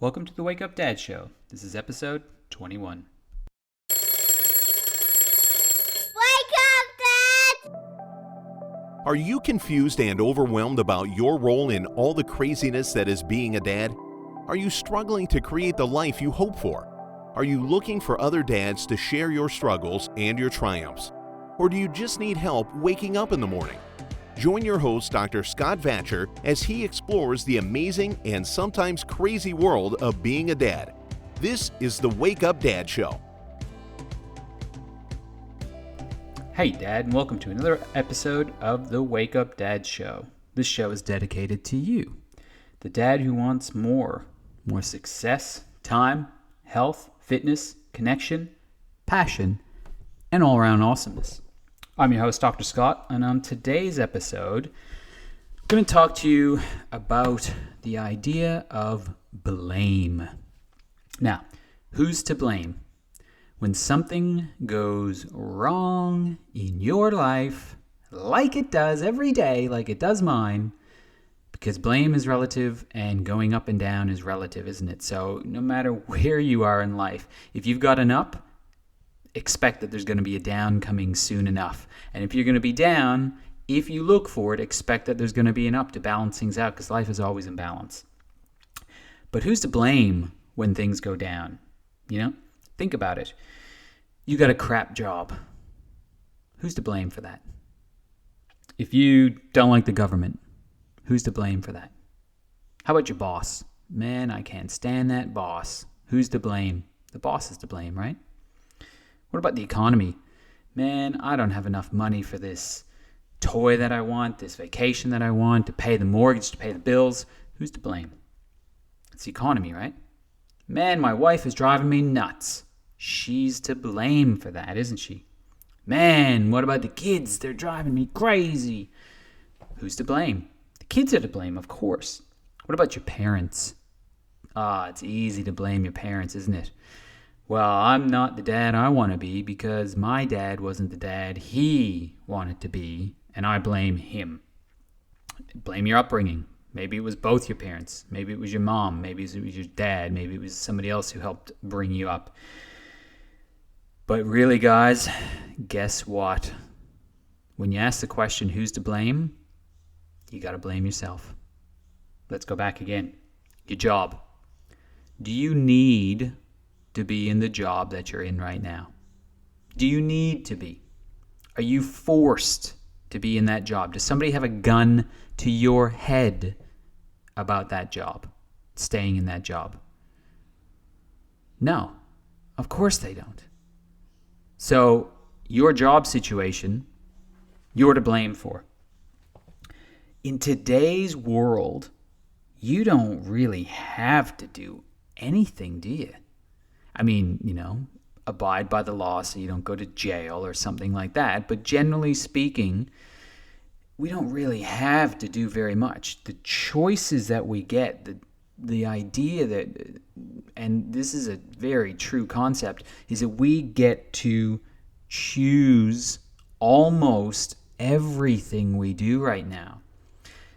Welcome to the Wake Up Dad Show. This is episode 21. Wake up, Dad! Are you confused and overwhelmed about your role in all the craziness that is being a dad? Are you struggling to create the life you hope for? Are you looking for other dads to share your struggles and your triumphs? Or do you just need help waking up in the morning? Join your host, Dr. Scott Vatcher, as he explores the amazing and sometimes crazy world of being a dad. This is the Wake Up Dad Show. Hey Dad, and welcome to another episode of the Wake Up Dad Show. This show is dedicated to you, the dad who wants more success, time, health, fitness, connection, passion, and all-around awesomeness. I'm your host, Dr. Scott, and on today's episode, I'm going to talk to you about the idea of blame. Now, who's to blame? When something goes wrong in your life, like it does every day, like it does mine, because blame is relative and going up and down is relative, isn't it? So no matter where you are in life, if you've got an up, expect that there's going to be a down coming soon enough. And if you're going to be down, if you look for it, expect that there's going to be an up to balance things out, because life is always in balance. But who's to blame when things go down? Think about it. You got a crap job. Who's to blame for that? If you don't like the government, who's to blame for that? How about your boss? Man, I can't stand that boss. Who's to blame? The boss is to blame, right? What about the economy? Man, I don't have enough money for this toy that I want, this vacation that I want, to pay the mortgage, to pay the bills. Who's to blame? It's the economy, right? Man, my wife is driving me nuts. She's to blame for that, isn't she? Man, what about the kids? They're driving me crazy. Who's to blame? The kids are to blame, of course. What about your parents? It's easy to blame your parents, isn't it? Well, I'm not the dad I want to be because my dad wasn't the dad he wanted to be, and I blame him. Blame your upbringing. Maybe it was both your parents. Maybe it was your mom. Maybe it was your dad. Maybe it was somebody else who helped bring you up. But really, guys, guess what? When you ask the question, who's to blame? You got to blame yourself. Let's go back again. Your job. Do you need to be in the job that you're in right now? Do you need to be? Are you forced to be in that job? Does somebody have a gun to your head about that job, staying in that job? No, of course they don't. So your job situation, you're to blame for. In today's world, you don't really have to do anything, do you? I mean, abide by the law so you don't go to jail or something like that. But generally speaking, we don't really have to do very much. The choices that we get, the idea that, and this is a very true concept, is that we get to choose almost everything we do right now.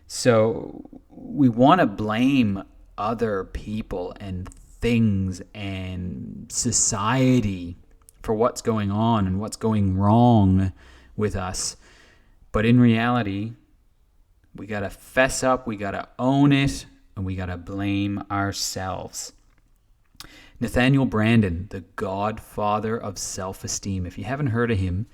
So we want to blame other people and things and society for what's going on and what's going wrong with us. But in reality, we got to fess up, we got to own it, and we got to blame ourselves. Nathaniel Branden, the godfather of self-esteem. If you haven't heard of him,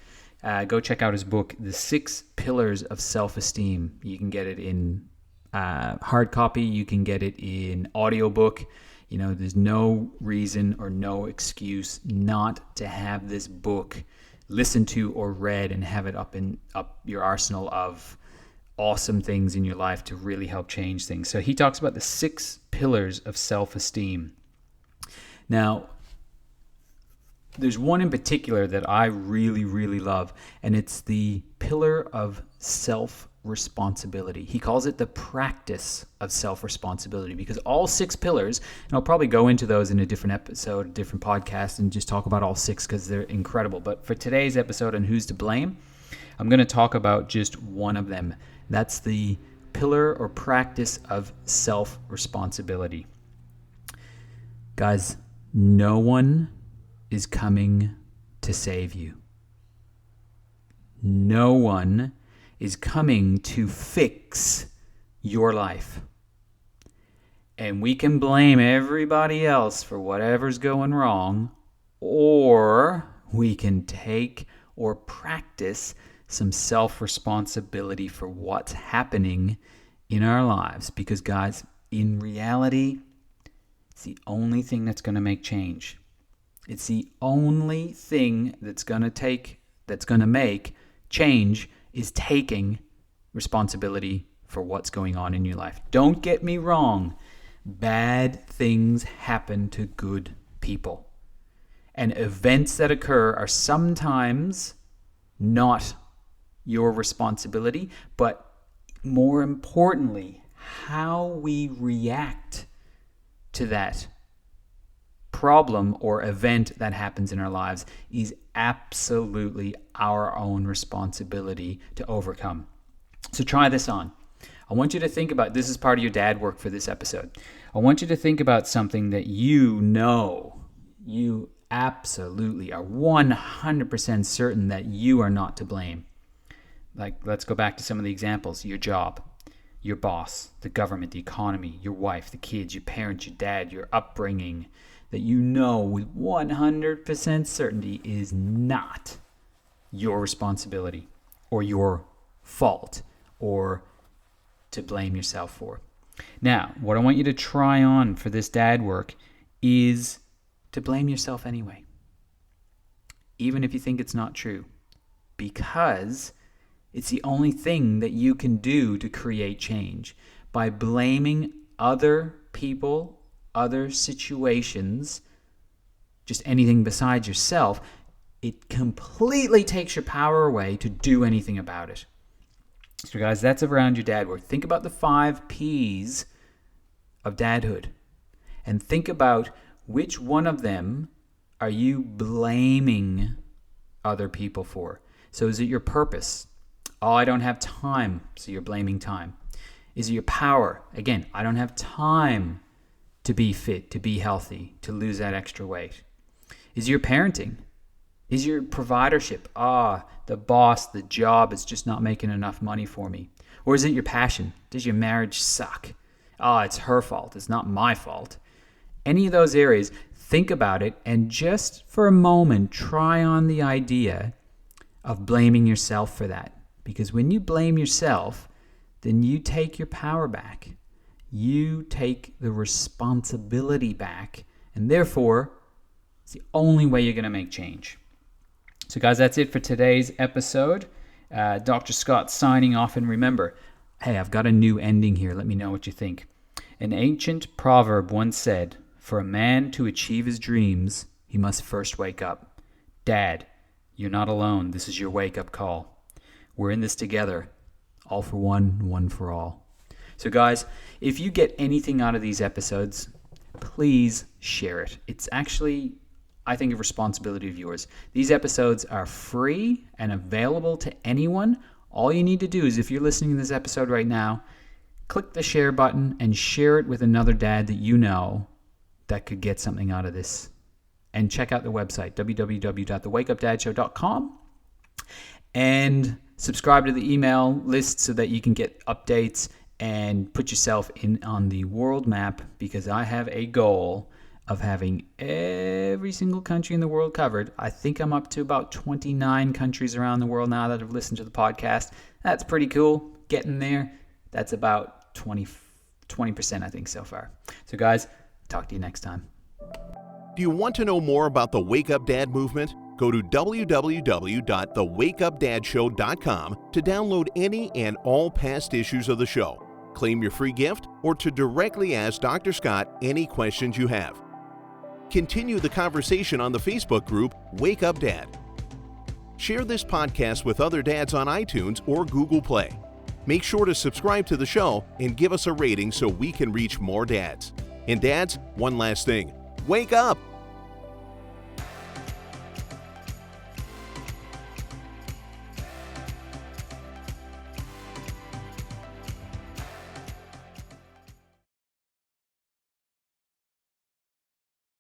go check out his book, The 6 Pillars of Self-Esteem. You can get it in hard copy. You can get it in audiobook. There's no reason or no excuse not to have this book listened to or read and have it up your arsenal of awesome things in your life to really help change things. So he talks about the 6 pillars of self-esteem. Now, there's one in particular that I really, really love, and it's the pillar of self-responsibility. He calls it the practice of self-responsibility, because all 6 pillars, and I'll probably go into those in a different episode, a different podcast, and just talk about all 6 because they're incredible. But for today's episode on Who's to Blame, I'm going to talk about just one of them. That's the pillar or practice of self-responsibility. Guys, no one is coming to save you. No one is coming to fix your life. And we can blame everybody else for whatever's going wrong, or we can take or practice some self-responsibility for what's happening in our lives. Because guys, in reality, it's the only thing that's going to make change. It's the only thing that's going to make change is taking responsibility for what's going on in your life. Don't get me wrong. Bad things happen to good people. And events that occur are sometimes not your responsibility, but more importantly, how we react to that problem or event that happens in our lives is absolutely our own responsibility to overcome. So try this on. I want you to think about, this is part of your dad work for this episode. I want you to think about something that you know, you absolutely are 100% certain that you are not to blame. Like, let's go back to some of the examples. Your job, your boss, the government, the economy, your wife, the kids, your parents, your dad, your upbringing, that you know with 100% certainty is not your responsibility or your fault or to blame yourself for. Now, what I want you to try on for this dad work is to blame yourself anyway, even if you think it's not true, because it's the only thing that you can do to create change. By blaming other people, other situations, just anything besides yourself, it completely takes your power away to do anything about it. So guys, that's around your dad work. Think about the 5 P's of dadhood and think about which one of them are you blaming other people for. So is it your purpose? Oh, I don't have time, so you're blaming time. Is it your power? Again, I don't have time to be fit, to be healthy, to lose that extra weight. Is it your parenting? Is your providership? The boss, the job is just not making enough money for me. Or is it your passion? Does your marriage suck? It's her fault. It's not my fault. Any of those areas, think about it and just for a moment, try on the idea of blaming yourself for that. Because when you blame yourself, then you take your power back. You take the responsibility back. And therefore, it's the only way you're going to make change. So guys, that's it for today's episode. Dr. Scott signing off. And remember, hey, I've got a new ending here. Let me know what you think. An ancient proverb once said, for a man to achieve his dreams, he must first wake up. Dad, you're not alone. This is your wake-up call. We're in this together. All for one, one for all. So guys, if you get anything out of these episodes, please share it. It's actually, I think, a responsibility of yours. These episodes are free and available to anyone. All you need to do is, if you're listening to this episode right now, click the share button and share it with another dad that you know that could get something out of this. And check out the website, www.thewakeupdadshow.com, and subscribe to the email list so that you can get updates and put yourself in on the world map, because I have a goal of having every single country in the world covered. I think I'm up to about 29 countries around the world now that have listened to the podcast. That's pretty cool. Getting there. That's about 20%, I think, so far. So guys, talk to you next time. Do you want to know more about the Wake Up Dad movement? Go to www.thewakeupdadshow.com to download any and all past issues of the show, claim your free gift, or to directly ask Dr. Scott any questions you have. Continue the conversation on the Facebook group Wake Up Dad. Share this podcast with other dads on iTunes or Google Play. Make sure to subscribe to the show and give us a rating so we can reach more dads. And dads, one last thing. Wake up!